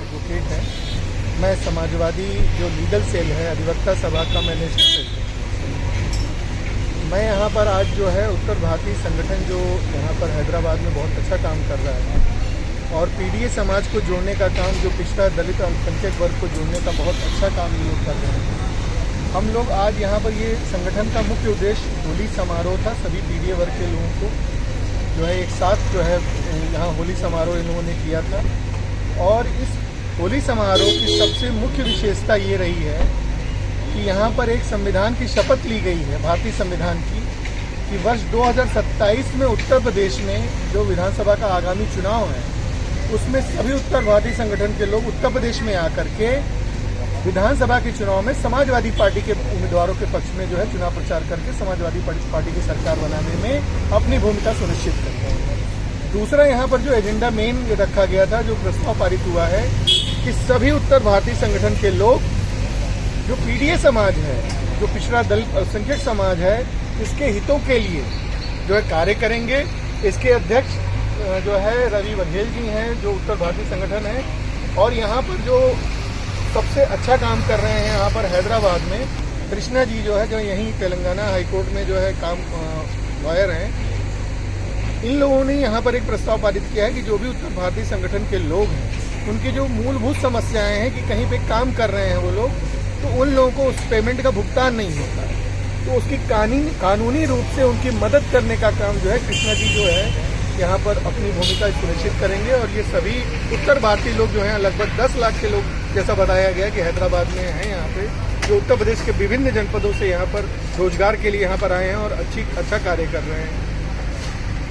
Advocate हैं। मैं समाजवादी जो लीगल सेल है अधिवक्ता सभा का मैं नेशनल प्रेसिडेंट। मैं यहाँ पर आज जो है उत्तर भारतीय संगठन जो यहाँ पर हैदराबाद में बहुत अच्छा काम कर रहा है और पीडीए समाज को जोड़ने का काम, जो पिछड़ा दलित अल्पसंख्यक वर्ग को जोड़ने का बहुत अच्छा काम ये लोग कर रहे हैं। हम लोग आज यहाँ पर ये संगठन का मुख्य उद्देश्य होली समारोह था। सभी पीडीए वर्ग के लोगों को जो है एक साथ जो है यहाँ होली समारोह इन लोगों ने किया था। और इस होली समारोह की सबसे मुख्य विशेषता ये रही है कि यहाँ पर एक संविधान की शपथ ली गई है, भारतीय संविधान की, कि वर्ष 2027 में उत्तर प्रदेश में जो विधानसभा का आगामी चुनाव है उसमें सभी उत्तर भारतीय संगठन के लोग उत्तर प्रदेश में आकर के विधानसभा के चुनाव में समाजवादी पार्टी के उम्मीदवारों के पक्ष में जो है चुनाव प्रचार करके समाजवादी पार्टी की सरकार बनाने में अपनी भूमिका सुनिश्चित करते हैं। दूसरा यहाँ पर जो एजेंडा मेन रखा गया था, जो प्रस्ताव पारित हुआ है कि सभी उत्तर भारतीय संगठन के लोग जो पीडीए समाज है, जो पिछड़ा दलित अल्पसंख्यक समाज है, इसके हितों के लिए जो है कार्य करेंगे। इसके अध्यक्ष जो है रवि बघेल जी हैं, जो उत्तर भारतीय संगठन है, और यहाँ पर जो सबसे अच्छा काम कर रहे हैं यहाँ पर हैदराबाद में कृष्णा जी जो है, जो यहीं तेलंगाना हाईकोर्ट में जो है काम लॉयर हैं। इन लोगों ने यहाँ पर एक प्रस्ताव पारित किया है कि जो भी उत्तर भारतीय संगठन के लोग हैं उनकी जो मूलभूत समस्याएं हैं कि कहीं पे काम कर रहे हैं वो लोग, तो उन लोगों को उस पेमेंट का भुगतान नहीं होता है, तो उसकी कानूनी रूप से उनकी मदद करने का काम जो है कृष्णा जी जो है यहाँ पर अपनी भूमिका सुनिश्चित करेंगे। और ये सभी उत्तर भारतीय लोग जो हैं, लगभग 10 लाख के लोग जैसा बताया गया कि हैदराबाद में हैं यहाँ पे, जो उत्तर प्रदेश के विभिन्न जनपदों से यहाँ पर रोजगार के लिए यहाँ पर आए हैं और अच्छा कार्य कर रहे हैं।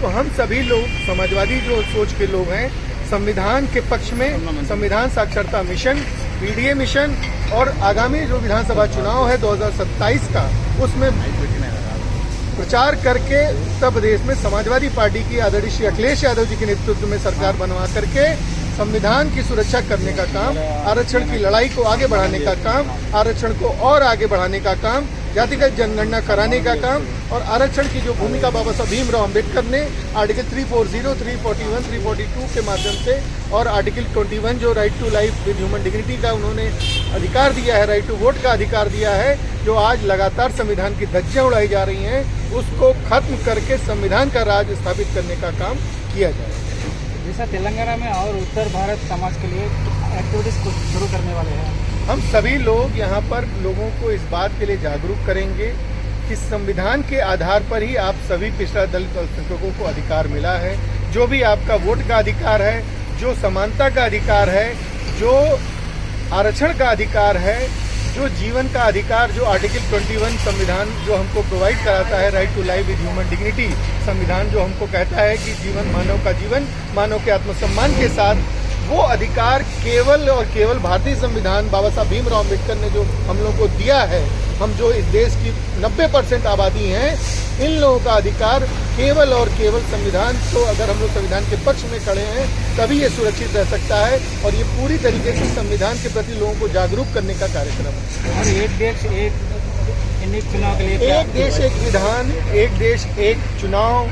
तो हम सभी लोग समाजवादी जो सोच के लोग हैं, संविधान के पक्ष में संविधान साक्षरता मिशन, पीडीए मिशन और आगामी जो विधानसभा चुनाव है 2027 का, उसमें प्रचार करके उत्तर प्रदेश में समाजवादी पार्टी की आदरणीय श्री अखिलेश यादव जी के नेतृत्व में सरकार बनवा करके संविधान की सुरक्षा करने का काम, आरक्षण की लड़ाई को आगे बढ़ाने का काम, आरक्षण को और आगे बढ़ाने का काम, जातिगत जनगणना कराने का काम, और आरक्षण की जो भूमिका बाबा साहब भीमराव अम्बेडकर ने आर्टिकल 340, 341, 342 के माध्यम से और आर्टिकल 21 जो right to life with human dignity का उन्होंने अधिकार दिया है, राइट टू वोट का अधिकार दिया है, जो आज लगातार संविधान की धज्जियां उड़ाई जा रही हैं, उसको खत्म करके संविधान का राज स्थापित करने का काम किया जाए। जैसा तेलंगाना में और उत्तर भारत समाज के लिए एक्टिविटीज को शुरू करने वाले हैं, हम सभी लोग यहाँ पर लोगों को इस बात के लिए जागरूक करेंगे कि संविधान के आधार पर ही आप सभी पिछड़ा दलित अल्पसंख्यकों को अधिकार मिला है। जो भी आपका वोट का अधिकार है, जो समानता का अधिकार है, जो आरक्षण का अधिकार है, जो जीवन का अधिकार, जो आर्टिकल 21 संविधान जो हमको प्रोवाइड कराता है, right to life with human dignity संविधान जो हमको कहता है कि जीवन मानव का जीवन मानव के आत्मसम्मान के साथ, वो अधिकार केवल और केवल भारतीय संविधान बाबा साहब भीमराव अम्बेडकर ने जो हम लोग को दिया है। हम जो इस देश की 90% आबादी हैं, इन लोगों का अधिकार केवल और केवल संविधान, तो अगर हम लोग संविधान के पक्ष में खड़े हैं तभी ये सुरक्षित रह सकता है। और ये पूरी तरीके से संविधान के प्रति लोगों को जागरूक करने का कार्यक्रम है। और एक देश एक चुनाव के लिए, एक देश एक विधान, एक देश एक चुनाव।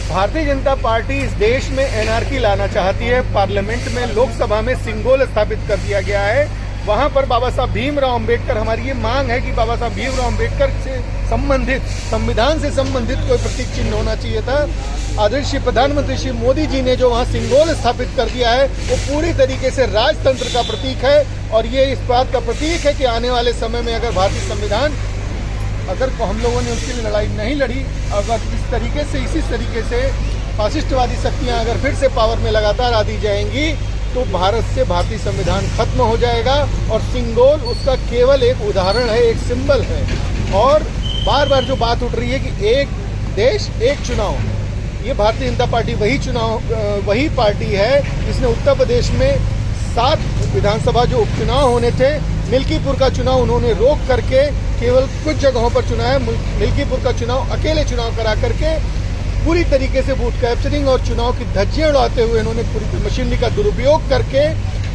भारतीय जनता पार्टी इस देश में एनआरकी लाना चाहती है। पार्लियामेंट में, लोकसभा में सिंबल स्थापित कर दिया गया है, वहां पर बाबा साहब भीमराव अम्बेडकर, हमारी ये मांग है कि बाबा साहब भीमराव अम्बेडकर से संबंधित, संविधान से संबंधित कोई प्रतीक चिन्ह होना चाहिए था। आदरणीय प्रधानमंत्री श्री मोदी जी ने जो वहाँ सिंबल स्थापित कर दिया है, वो पूरी तरीके से राजतंत्र का प्रतीक है। और ये इस बात का प्रतीक है कि आने वाले समय में अगर भारतीय संविधान, अगर हम लोगों ने उसके लिए लड़ाई नहीं लड़ी, अगर इसी तरीके से फासिस्टवादी शक्तियां अगर फिर से पावर में लगातार आती जाएंगी, तो भारत से भारतीय संविधान खत्म हो जाएगा। और सिंबल उसका केवल एक उदाहरण है, एक सिंबल है। और बार बार जो बात उठ रही है कि एक देश एक चुनाव, ये भारतीय जनता पार्टी वही पार्टी है जिसने उत्तर प्रदेश में 7 विधानसभा जो उपचुनाव होने थे, मिल्कीपुर का चुनाव उन्होंने रोक करके केवल कुछ जगहों पर चुनाव है। मिल्कीपुर का चुनाव अकेले चुनाव करा करके पूरी तरीके से बूथ कैप्चरिंग और चुनाव की धज्जियां उड़ाते हुए इन्होंने पूरी मशीनरी का दुरुपयोग करके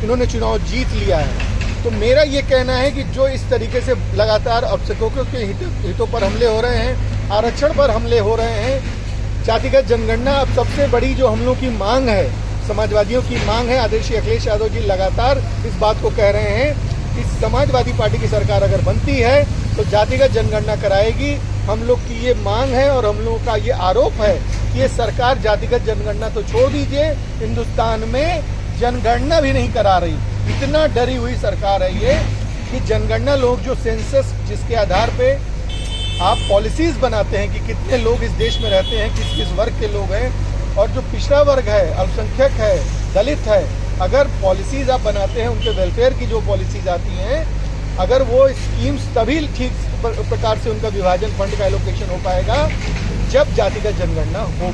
इन्होंने चुनाव जीत लिया है। तो मेरा ये कहना है कि जो इस तरीके से लगातार अल्पसंख्यकों के हितों पर हमले हो रहे हैं, आरक्षण पर हमले हो रहे हैं, जातिगत जनगणना अब सबसे बड़ी जो हम लोग की मांग है समाजवादियों की मांग है, आदरणीय अखिलेश यादव जी लगातार इस बात को कह रहे हैं कि समाजवादी पार्टी की सरकार अगर बनती है तो जातिगत जनगणना कराएगी। हम लोग की ये मांग है और हम लोगों का ये आरोप है कि ये सरकार जातिगत जनगणना तो छोड़ दीजिए, हिंदुस्तान में जनगणना भी नहीं करा रही। इतना डरी हुई सरकार है ये कि जनगणना लोग जो सेंसस जिसके आधार पे आप पॉलिसीज बनाते हैं कि कितने लोग इस देश में रहते हैं, किस किस वर्ग के लोग हैं, और जो पिछड़ा वर्ग है, अल्पसंख्यक है, दलित है, अगर पॉलिसीज आप बनाते हैं, उनके वेलफेयर की जो पॉलिसीज आती हैं, अगर वो स्कीम्स तभी ठीक प्रकार से उनका विभाजन फंड का एलोकेशन हो पाएगा जब जातिगत जनगणना हो।